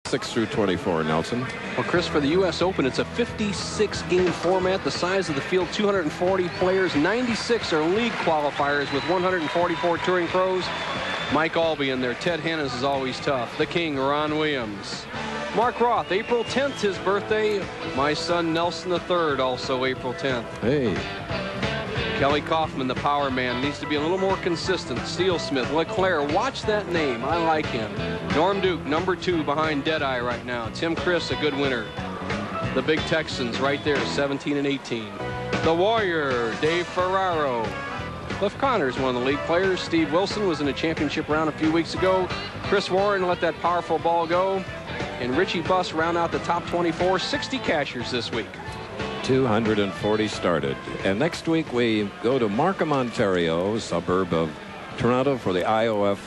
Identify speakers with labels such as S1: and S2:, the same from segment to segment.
S1: 6 through 24, Nelson.
S2: Well, Chris, for the U.S. Open, it's a 56-game format. The size of the field, 240 players. 96 are league qualifiers with 144 touring pros. Mike Albee in there. Ted Hennis is always tough. The King, Ron Williams. Mark Roth, April 10th, his birthday. My son, Nelson III, also April 10th.
S1: Hey.
S2: Kelly Kaufman, the power man, needs to be a little more consistent. Steel Smith, Leclerc, watch that name. I like him. Norm Duke, number 2 behind Deadeye right now. Tim Chris, a good winner. The big Texans right there, 17 and 18. The Warrior, Dave Ferraro. Cliff Connors, one of the league players. Steve Wilson was in a championship round a few weeks ago. Chris Warren let that powerful ball go. And Richie Buss round out the top 24. 60 cashers this week.
S1: 240 started. And next week we go to Markham, Ontario, a suburb of Toronto, for the IOF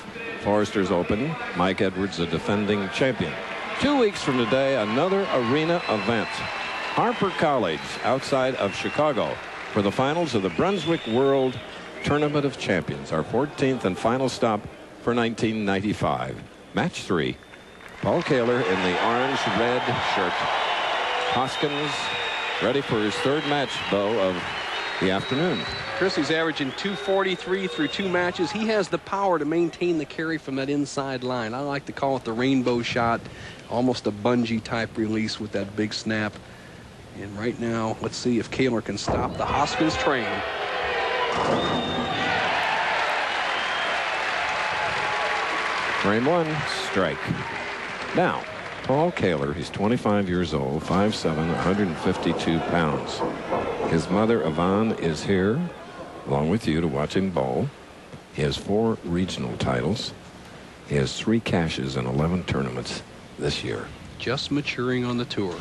S1: Foresters Open. Mike Edwards, the defending champion. 2 weeks from today, another arena event. Harper College, outside of Chicago, for the finals of the Brunswick World Tournament of Champions. Our 14th and final stop for 1995. Match 3. Paul Koehler in the orange-red shirt. Hoskins ready for his third match, Bo, of the afternoon.
S2: Chris, he's averaging 243 through 2 matches. He has the power to maintain the carry from that inside line. I like to call it the rainbow shot, almost a bungee type release with that big snap. And right now, let's see if Koehler can stop the Hoskins train.
S1: Frame 1, strike. Now, Paul Koehler, he's 25 years old, 5'7", 152 pounds. His mother, Yvonne, is here, along with you, to watch him bowl. He has 4 regional titles. He has 3 cashes in 11 tournaments this year.
S2: Just maturing on the tour.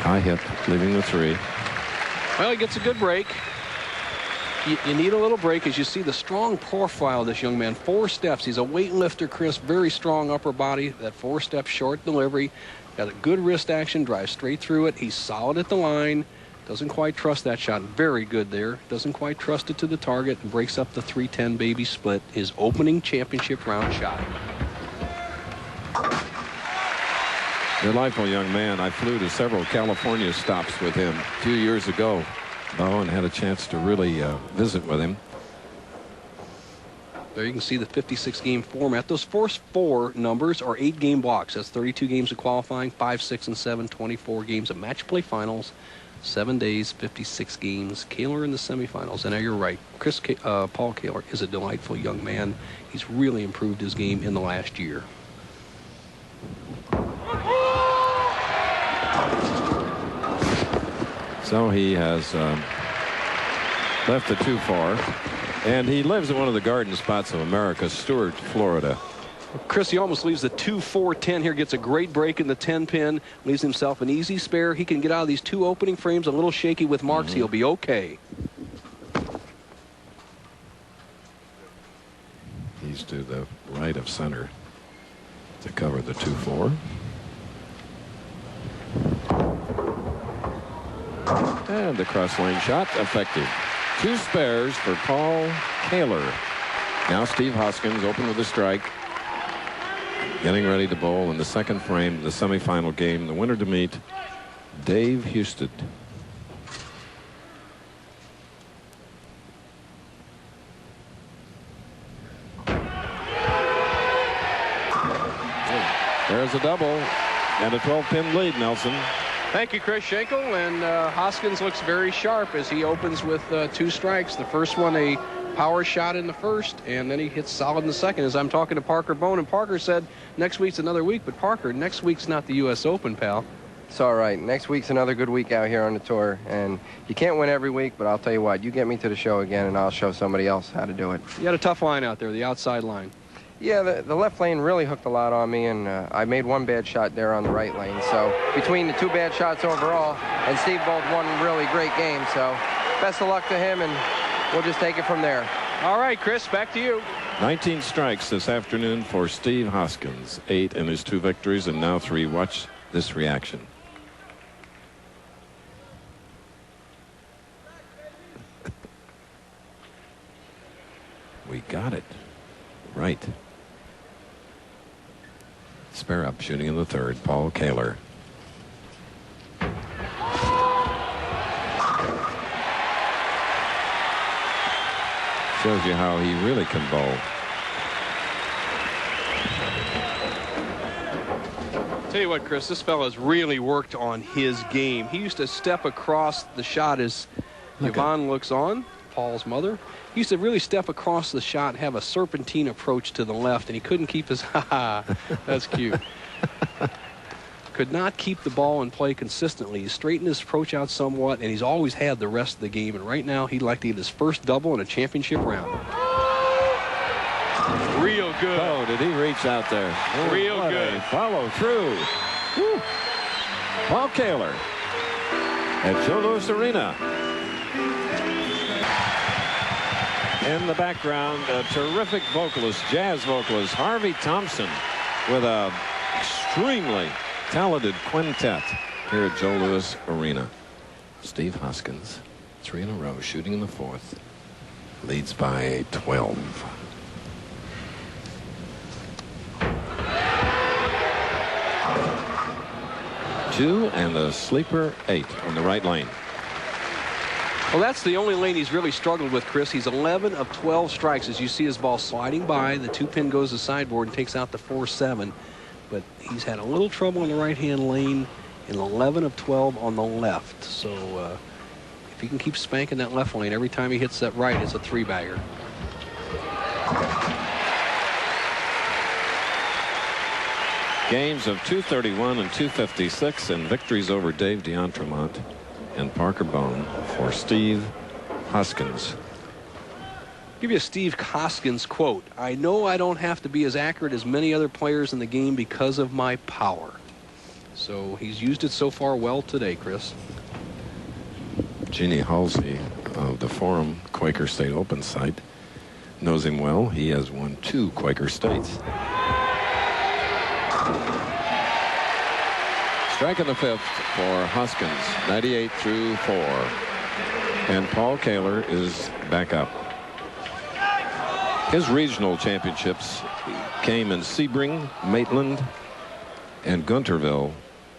S1: High hip, leaving the 3.
S2: Well, he gets a good break. You need a little break as you see the strong profile of this young man. 4 steps. He's a weightlifter, Chris. Very strong upper body. That 4-step short delivery. Got a good wrist action. Drives straight through it. He's solid at the line. Doesn't quite trust that shot. Very good there. Doesn't quite trust it to the target. And breaks up the 310 baby split. His opening championship round shot.
S1: Delightful young man. I flew to several California stops with him a few years ago, and had a chance to really visit with him.
S2: There you can see the 56-game format. Those first 4 numbers are 8-game blocks. That's 32 games of qualifying, 5, 6, and 7, 24 games of match play finals, 7 days, 56 games. Koehler in the semifinals. And now you're right. Paul Koehler is a delightful young man. He's really improved his game in the last year.
S1: So he has left it too far. And he lives in one of the garden spots of America, Stuart, Florida.
S2: Chris, he almost leaves the 2-4-10 here, gets a great break in the 10-pin, leaves himself an easy spare. He can get out of these 2 opening frames a little shaky with marks. He'll be okay.
S1: He's to the right of center to cover the 2-4. And the cross lane shot effective. 2 spares for Paul Koehler. Now Steve Hoskins open with a strike. Getting ready to bowl in the second frame, the semifinal game. The winner to meet, Dave Husted. There's a double and a 12-pin lead, Nelson.
S2: Thank you, Chris Shenkel. And Hoskins looks very sharp as he opens with 2 strikes. The first one, a power shot in the first, and then he hits solid in the second. As I'm talking to Parker Bone, and Parker said next week's another week. But Parker, next week's not the U.S. Open, pal.
S3: It's all right. Next week's another good week out here on the tour. And you can't win every week, but I'll tell you what, you get me to the show again, and I'll show somebody else how to do it.
S2: You got a tough line out there, the outside line.
S3: Yeah, the left lane really hooked a lot on me, and I made 1 bad shot there on the right lane. So between the 2 bad shots overall, and Steve bowled 1 really great game. So best of luck to him, and we'll just take it from there.
S2: All right, Chris, back to you.
S1: 19 strikes this afternoon for Steve Hoskins. 8 in his 2 victories, and now 3. Watch this reaction. We got it right. Spare up, shooting in the third. Paul Koehler. Shows you how he really can bowl.
S2: Tell you what, Chris, this fella's really worked on his game. He used to step across the shot as Yvonne looks on, Paul's mother. He used to really step across the shot, have a serpentine approach to the left, and he couldn't keep his, that's cute. Could not keep the ball in play consistently. He straightened his approach out somewhat, and he's always had the rest of the game. And right now, he'd like to get his first double in a championship round. Real good.
S1: Oh, did he reach out there? Oh,
S2: real good.
S1: Follow through. Woo. Paul Koehler at Joe Louis Arena. In the background, a terrific vocalist, jazz vocalist, Harvey Thompson, with a extremely talented quintet here at Joe Louis Arena. Steve Hoskins, 3 in a row, shooting in the fourth, leads by 12. Two and a sleeper 8 on the right lane.
S2: Well, that's the only lane he's really struggled with, Chris. He's 11 of 12 strikes. As you see his ball sliding by, the 2-pin goes to sideboard and takes out the 4-7. But he's had a little trouble in the right-hand lane and 11 of 12 on the left. So if he can keep spanking that left lane every time he hits that right, it's a 3-bagger.
S1: Games of 231 and 256 and victories over Dave D'Entremont and Parker Bone for Steve Hoskins.
S2: Give you a Steve Hoskins quote. I know I don't have to be as accurate as many other players in the game because of my power. So he's used it so far well today, Chris.
S1: Jeannie Halsey of the Forum Quaker State Open site knows him well. He has won 2 Quaker States. Strike in the 5th for Hoskins, 98 through 4. And Paul Koehler is back up. His regional championships came in Sebring, Maitland, and Gunterville,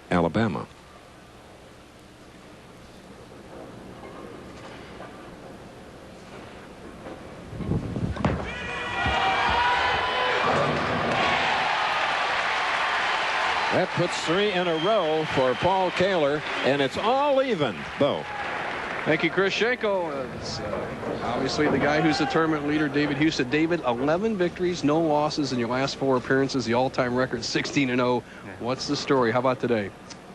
S1: Alabama. That puts 3 in a row for Paul Koehler, and it's all even, Bo.
S2: Thank you, Chris. Shenkel is obviously the guy who's the tournament leader, David Husted. David, 11 victories, no losses in your last 4 appearances. The all-time record, 16-0. What's the story? How about today?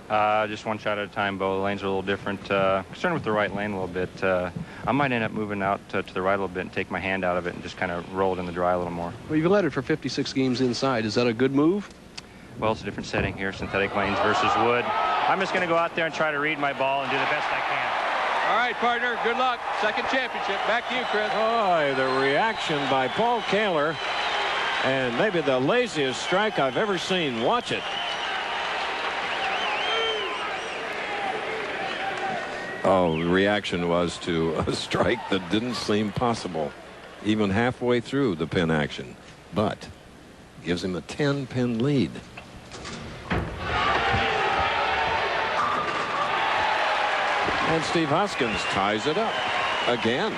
S4: Just one shot at a time, Bo. The lanes are a little different. Concerned with the right lane a little bit. I might end up moving out to the right a little bit and take my hand out of it and just kind of roll it in the dry a little more.
S2: Well, you've led it for 56 games inside. Is that a good move?
S4: Well, it's a different setting here, synthetic lanes versus wood. I'm just going to go out there and try to read my ball and do the best I can.
S2: All right, partner. Good luck. Second championship. Back to you, Chris.
S1: Oh, the reaction by Paul Koehler, and maybe the laziest strike I've ever seen. Watch it. Oh, the reaction was to a strike that didn't seem possible, even halfway through the pin action, but gives him a 10-pin lead. And Steve Hoskins ties it up again.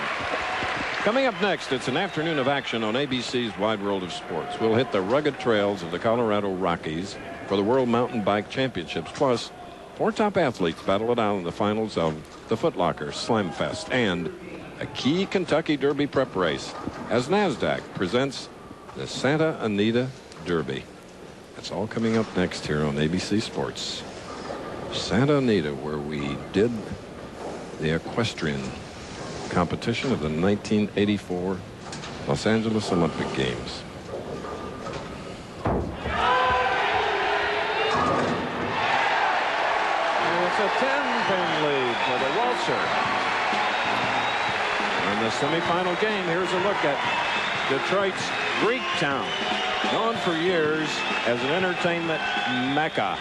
S1: Coming up next, it's an afternoon of action on ABC's Wide World of Sports. We'll hit the rugged trails of the Colorado Rockies for the World Mountain Bike Championships. Plus, 4 top athletes battle it out in the finals of the Foot Locker Slam Fest and a key Kentucky Derby prep race as NASDAQ presents the Santa Anita Derby. That's all coming up next here on ABC Sports. Santa Anita, where we did the equestrian competition of the 1984 Los Angeles Olympic Games. And it's a 10-pin lead for the Walser. In the semifinal game, here's a look at Detroit's Greektown, known for years as an entertainment mecca.